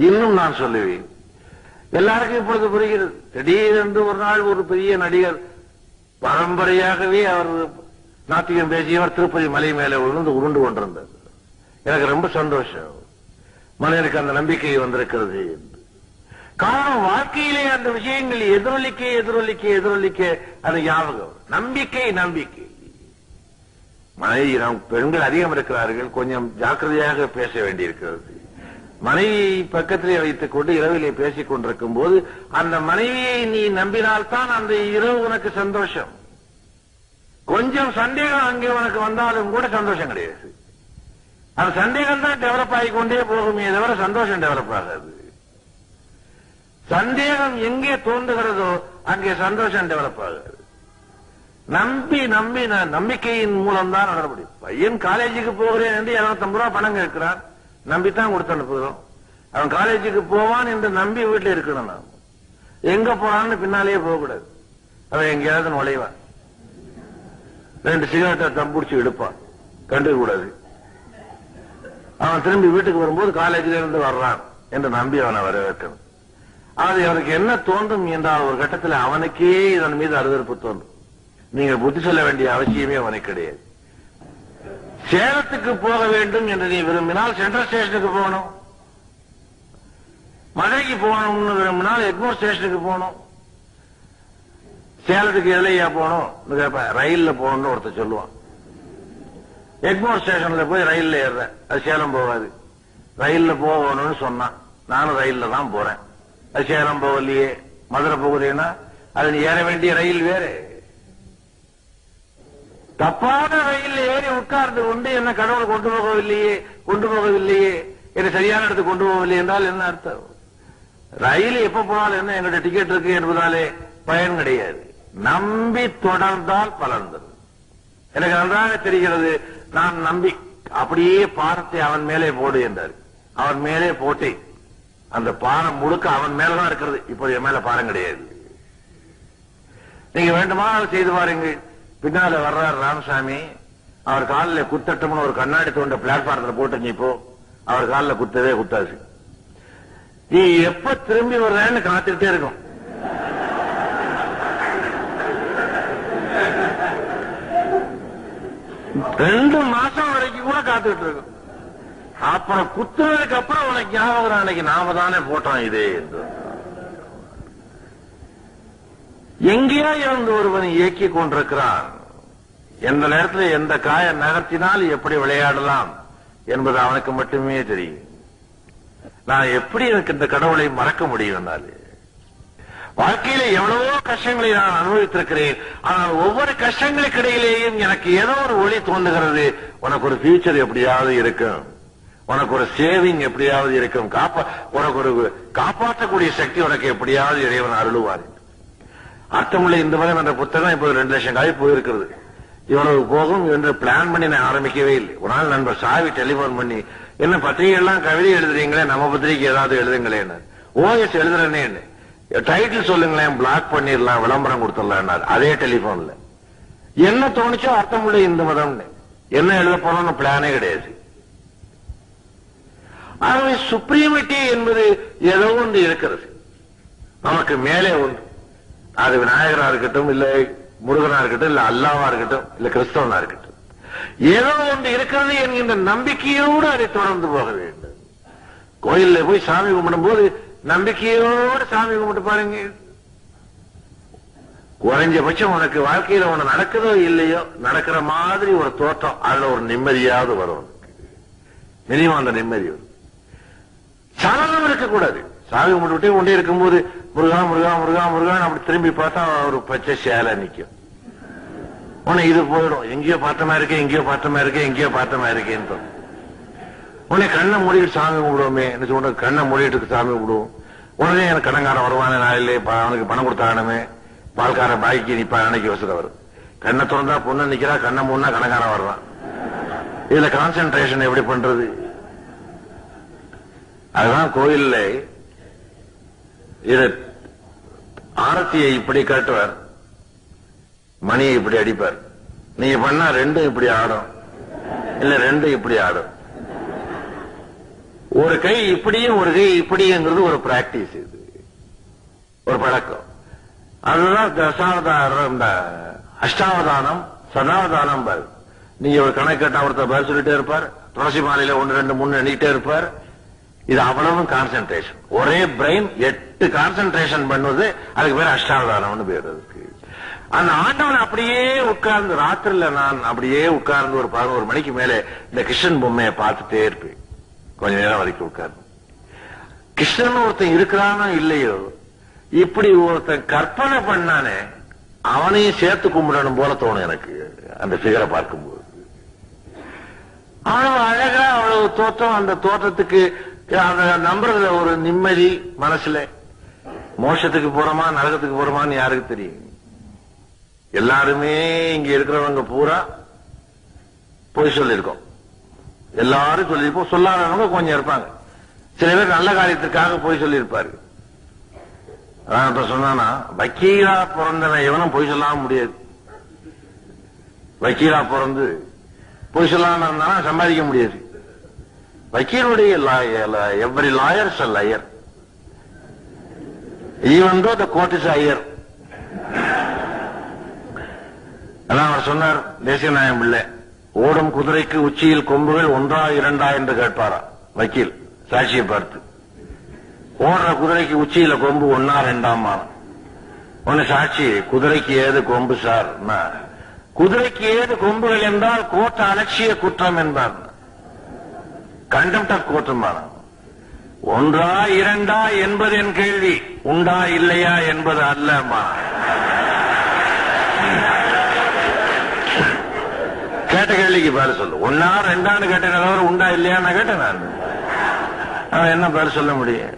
இன்னும் நான் சொல்லுவேன், எல்லாருக்கும் இப்பொழுது புரிகிறது. திடீரென்று ஒரு நாள் ஒரு பெரிய நடிகர், பரம்பரையாகவே அவர் நாட்டியம் பேசியவர், திருப்பதி மலை மேலே விழுந்து உருண்டு கொண்டிருந்தார். எனக்கு ரொம்ப சந்தோஷம், மனிதனுக்கு அந்த நம்பிக்கை வந்திருக்கிறது என்று. காரணம், வாழ்க்கையிலே அந்த விஷயங்கள் எதிரொலிக்க எதிரொலிக்க எதிரொலிக்க அது ஞாபகம். நம்பிக்கை நம்பிக்கை. மனைவி, நாம் பெண்கள் அதிகம் இருக்கிறார்கள், கொஞ்சம் ஜாக்கிரதையாக பேச வேண்டியிருக்கிறது. மனைவியை பக்கத்திலே வைத்துக் கொண்டு இரவிலே பேசிக் கொண்டிருக்கும் போது அந்த மனைவியை நீ நம்பினால்தான் அந்த இரவு உனக்கு சந்தோஷம். கொஞ்சம் சந்தேகம் அங்கே உனக்கு வந்தாலும் கூட சந்தோஷம் கிடையாது. அந்த சந்தேகம் தான் டெவலப் ஆகிக்கொண்டே போகுமே தவிர சந்தோஷம் டெவலப் ஆகாது. சந்தேகம் எங்கே தோன்றுகிறதோ அங்கே சந்தோஷம் டெவலப் ஆகாது. நம்பி நம்பி நம்பிக்கையின் மூலம் தான் நட முடியும். பையன் காலேஜுக்கு போகிறேன் என்று 250 ரூபாய் பணம் கேட்கிறான், நம்பித்தான் கொடுத்து அனுப்புகிறோம். அவன் காலேஜுக்கு போவான் என்று நம்பி வீட்டில் இருக்கணும். நாம் எங்க போறான்னு பின்னாலேயே போகக்கூடாது. அவன் எங்கேயாவது நுழைவான், 2 சிகரெட்டை தம்புடிச்சு எடுப்பான், கண்டுக்கூடாது. அவன் திரும்பி வீட்டுக்கு வரும்போது காலேஜில் இருந்து வர்றான் என்று நம்பி அவனை வரவேற்கணும். அது அவனுக்கு என்ன தோன்றும் என்றால் ஒரு கட்டத்தில் அவனுக்கே இதன் மீது அருவருப்பு தோன்றும். நீங்கள் புத்தி சொல்ல வேண்டிய அவசியமே அவனுக்கு கிடையாது. சேலத்துக்கு போக வேண்டும் என்று நீ விரும்பினால் சென்ட்ரல் ஸ்டேஷனுக்கு போகணும். மதுரைக்கு போகணும்னு விரும்பினால் எக்மோர் ஸ்டேஷனுக்கு போகணும். சேலத்துக்கு எதுலையா போகணும், ரயில்ல போகணும்னு ஒருத்தர் சொல்லுவான். எக்மோர் ஸ்டேஷன்ல போய் ரயில்ல ஏறுறேன், அது சேலம் போகாது. ரயில்ல போகணும்னு சொன்னான், நானும் ரயில்ல தான் போறேன். அது சேலம் போகலையே. மதுரை போகுதுன்னா அது நீ ஏற வேண்டிய ரயில் வேற. தப்பான ரயில் ஏறி உட்கார்ந்து கொண்டு என்ன கடவுள் கொண்டு போகவில்லையே என்ன சரியான இடத்துக்கு கொண்டு போகவில்லை என்றால் என்ன அர்த்தம்? ரயில் எப்ப போனாலும் என்ன எங்களுடைய டிக்கெட் இருக்கு என்பதாலே பயன் கிடையாது. நம்பி தொடர்ந்தால் பலன் தரும். எனக்கு நன்றாக தெரிகிறது. நான் நம்பி அப்படியே பாரத்தை அவன் மேலே போடு என்றார். அவன் மேலே போட்டேன். அந்த பாரம் முழுக்க அவன் மேலதான் இருக்கிறது. இப்போது என் மேல பாரம் கிடையாது. நீங்க வேண்டுமானால் செய்து பாருங்கள். பின்னால வர்றார் ராமசாமி, அவர் காலில் குத்தட்டும்னு ஒரு கண்ணாடி தோண்ட பிளாட்பாரத்தில் போட்டு இப்போ அவர் காலில் குத்தவே குத்தாது. நீ எப்ப திரும்பி வர்றேன்னு காத்துக்கிட்டே இருக்கும். ரெண்டு மாசம் வரைக்கும் கூட காத்துக்கிட்டு இருக்கும். அப்புறம் குத்துனதுக்கு அப்புறம் உனக்கு ஞாபகம், அன்னைக்கு நாம தானே போட்டோம் இதே. எங்கேயோ இருந்து ஒருவன் இயக்கிக் கொண்டிருக்கிறான். எந்த நேரத்தில் எந்த காய நகர்த்தினால் எப்படி விளையாடலாம் என்பது அவனுக்கு மட்டுமே தெரியும். நான் எப்படி எனக்கு இந்த கடவுளை மறக்க முடியும்? வாழ்க்கையில எவ்வளவோ கஷ்டங்களை நான் அனுபவித்திருக்கிறேன். ஆனால் ஒவ்வொரு கஷ்டங்களுக்கு இடையிலேயும் எனக்கு ஏதோ ஒரு ஒளி தோன்றுகிறது. உனக்கு ஒரு ஃபியூச்சர் எப்படியாவது இருக்கும், உனக்கு ஒரு சேவிங் எப்படியாவது இருக்கும், உனக்கு ஒரு காப்பாற்றக்கூடிய சக்தி உனக்கு எப்படியாவது இறைவன் அருளுவார். அர்த்தமுள்ள இந்த மதம் என்ற புத்தகம் இப்போது 2 லட்சம் காய் போயிருக்கிறது. இவ்வளவு போகும் என்று பிளான் பண்ணி நான் ஆரம்பிக்கவே இல்லை. ஒரு நாள் நண்பர் சாவி டெலிபோன் பண்ணி, என்ன பத்திரிகை எல்லாம் கவிதை எழுதுறீங்களே, நம்ம பத்திரிகை ஏதாவது எழுதுங்களேன்னு. ஓஎஸ் எழுதுறேன்னே, டைட்டில் சொல்லுங்களேன், பிளாக் பண்ணிடலாம், விளம்பரம் கொடுத்துடலாம். அதே டெலிபோன்ல என்ன தோணுச்சோ அர்த்தமுள்ள இந்த மதம் என்ன எழுத போறோம்னு பிளானே கிடையாது. ஆகவே சுப்ரீமிட்டி என்பது ஏதோ ஒன்று இருக்கிறது நமக்கு மேலே ஒன்று. அது விநாயகரா இருக்கட்டும், இல்ல முருகனா இருக்கட்டும், இல்ல அல்லாவா இருக்கட்டும், இல்ல கிறிஸ்தவனா இருக்கட்டும், ஏதோ ஒன்று இருக்கிறது என்கின்ற நம்பிக்கையோடு அதை தொடர்ந்து போக வேண்டும். கோயில்ல போய் சாமி கும்பிடும் போது நம்பிக்கையோடு சாமி கும்பிட்டு பாருங்க. குறைஞ்சபட்சம் உனக்கு வாழ்க்கையில ஒண்ணு நடக்குதோ இல்லையோ, நடக்கிற மாதிரி ஒரு தோற்றம், அதுல ஒரு நிம்மதியாவது வரும். மினிமம் அந்த நிம்மதி வரும். சலனம் இருக்கக்கூடாது. சாமி கும்பிட்டு கொண்டே இருக்கும்போது முருகா முருகா முருகா முருகான்னு அப்படி திரும்பி பார்த்தா ஒரு பச்சை சேலை நிற்கும். உன்னை இது போயிடும், எங்கேயோ பார்த்தமா இருக்கேன், எங்கேயோ பார்த்தமா இருக்கேன், எங்கேயோ பார்த்தமா இருக்கேன்னு. உன்னை கண்ணை மூடிட்டு சாமி கும்பிடுவோமே, என்ன சொல்ற, கண்ணை மூடிட்டு சாமி கும்பிடுவோம். உடனே எனக்கு கடன்காரன் வருவானே, நாளிலே அவனுக்கு பணம் கொடுத்தாகணுமே, பால்காரன் பாய்க்கு நிப்பா, அன்னைக்கு யோசனை வரும். கண்ணை திறந்தா பொண்ணு நிக்கிறா, கண்ணை மூணா கடன்காரன் வர்றான். இதுல கான்சென்ட்ரேஷன் எப்படி பண்றது? அதுதான் கோயில்ல இது ஆரத்தியை இப்படி காட்டுவார், மணியை இப்படி அடிப்பார். நீங்க பண்ணா 2 இப்படி ஆடும், இல்ல 2 இப்படி ஆடும். ஒரு கை இப்படியும் ஒரு கை இப்படிங்கிறது ஒரு பிராக்டிஸ், இது ஒரு பழக்கம். அதுதான் இந்த அஷ்டாவதானம் சதாவதானம் பாரு. நீங்க ஒரு கணக்கு கேட்டா ஒருத்தர் பதில் சொல்லிட்டே இருப்பார், துளசி மாலையில 1 2 3 எண்ணிட்டே இருப்பார். இது அவ்வளவும் கான்சென்ட்ரேஷன். ஒரே பிரெயின் 8 கான்சென்ட்ரேஷன் பண்ணுவது, அதுக்கு பேர் அஷ்டாவதானம்னு பேர். அதுக்கு அந்த ஆண்டவன் அப்படியே உட்கார்ந்து ராத்திரில நான் அப்படியே உட்கார்ந்து ஒரு 11 மணிக்கு மேலே இந்த கிருஷ்ணன் பொம்மையை பார்த்துட்டே இருப்பேன். கொஞ்ச நேரம் வரைக்கும் உட்கார்ந்து கிருஷ்ணன் ஒருத்தன் இருக்கிறானோ இல்லையோ, இப்படி ஒருத்தன் கற்பனை பண்ணானே அவனையும் சேர்த்து கும்பிடணும் போல தோணும் எனக்கு அந்த பிகரை பார்க்கும்போது. அவ்வளவு அழகா அவ்வளவு தோற்றம். அந்த தோற்றத்துக்கு அந்த நம்புறதுல ஒரு நிம்மதி மனசுல. மோட்சத்துக்கு போறோமா நரகத்துக்கு போறோமான்னு யாருக்கு தெரியும்? எல்லாருமே இங்க இருக்கிறவங்க பூரா பொய் சொல்லியிருக்கோம். எல்லாரும் சொல்லியிருப்போம். சொல்லாதவங்க கொஞ்சம் இருப்பாங்க. சில பேர் நல்ல காரியத்திற்காக பொய் சொல்லியிருப்பாரு. அதான் இப்ப சொன்னா, வக்கீலா பிறந்தவன் எவனும் பொய் சொல்லாம முடியாது. வக்கீலா பிறந்து பொய் சொல்லாம இருந்தானா சம்பாதிக்க முடியாது. வக்கீலுடைய every lawyers a liar, even though the court is higher. அதான் அவர் சொன்னார் தேசிய நாயம் பிள்ளை, ஓடும் குதிரைக்கு உச்சியில் கொம்புகள் 1 2 என்று கேட்பாரா வக்கீல் சாட்சியை பார்த்து. ஓடுற குதிரைக்கு உச்சியில கொம்பு 1 2 ஒன்னு சாட்சி, குதிரைக்கு ஏது கொம்பு சார்? குதிரைக்கு ஏது கொம்புகள் என்றால் கோர்ட் அலட்சிய குற்றம் என்பார். Contempt of court. 1 2 என்பது என் கேள்வி, உண்டா இல்லையா என்பது அல்லமா. கேட்ட கேள்விக்கு பதில் சொல்லு. 1 2 கேட்டேன், உண்டா இல்லையா கேட்டேன். நான் என்ன பதில் சொல்ல முடியும்?